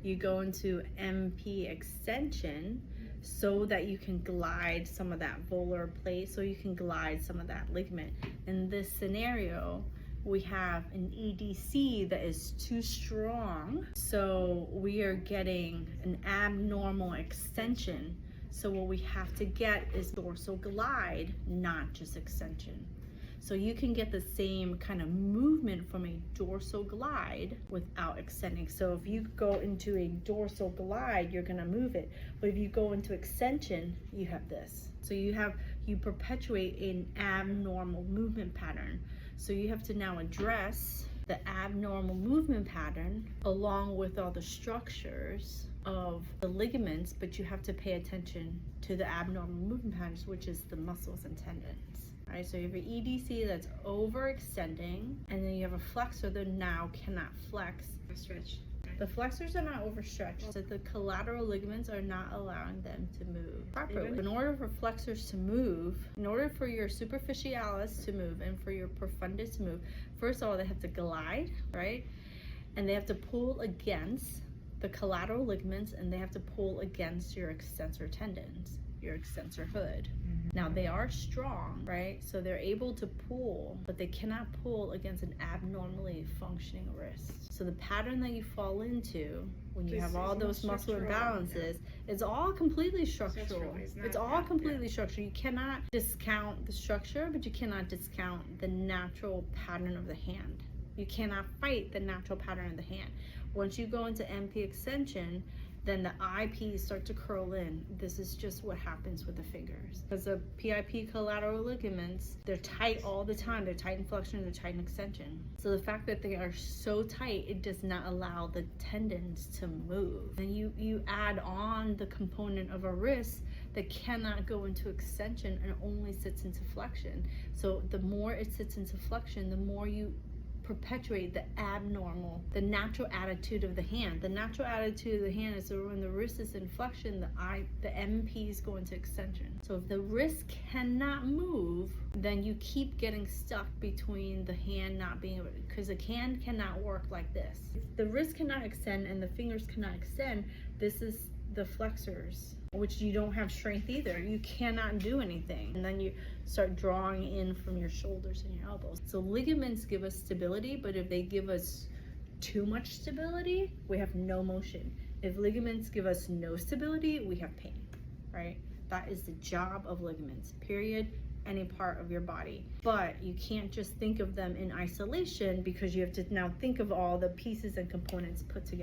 you go into MP extension so that you can glide some of that volar plate, so you can glide some of that ligament. In this scenario, we have an EDC that is too strong, so we are getting an abnormal extension. So what we have to get is dorsal glide, not just extension. So you can get the same kind of movement from a dorsal glide without extending. So if you go into a dorsal glide, you're gonna move it. But if you go into extension, you have this. So you perpetuate an abnormal movement pattern. So you have to now address the abnormal movement pattern along with all the structures of the ligaments, but you have to pay attention to the abnormal movement patterns, which is the muscles and tendons. Right, so you have an EDC that's overextending, and then you have a flexor that now cannot flex. Stretch. The flexors are not overstretched, so the collateral ligaments are not allowing them to move properly. In order for flexors to move, in order for your superficialis to move and for your profundus to move, first of all, they have to glide, right? And they have to pull against the collateral ligaments, and they have to pull against your extensor tendons, your extensor hood. Now they are strong, right? So they're able to pull, but they cannot pull against an abnormally functioning wrist. So the pattern that you fall into when you have all those muscle imbalances is all completely structural. It's all completely structural. You cannot discount the structure, but you cannot discount the natural pattern of the hand. You cannot fight the natural pattern of the hand. Once you go into MP extension, then the IPs start to curl in. This is just what happens with the fingers. Because the PIP collateral ligaments, they're tight all the time. They're tight in flexion, they're tight in extension. So the fact that they are so tight, it does not allow the tendons to move. And you add on the component of a wrist that cannot go into extension and only sits into flexion. So the more it sits into flexion, the more you perpetuate the natural attitude of the hand. The natural attitude of the hand is that when the wrist is in flexion, the MPs go into extension. So if the wrist cannot move, then you keep getting stuck between the hand not being able to, because the hand cannot work like this. If the wrist cannot extend and the fingers cannot extend, this is the flexors, which you don't have strength either. You cannot do anything. And then you start drawing in from your shoulders and your elbows. So ligaments give us stability, but if they give us too much stability, we have no motion. If ligaments give us no stability, we have pain, right? That is the job of ligaments, period. Any part of your body. But you can't just think of them in isolation, because you have to now think of all the pieces and components put together.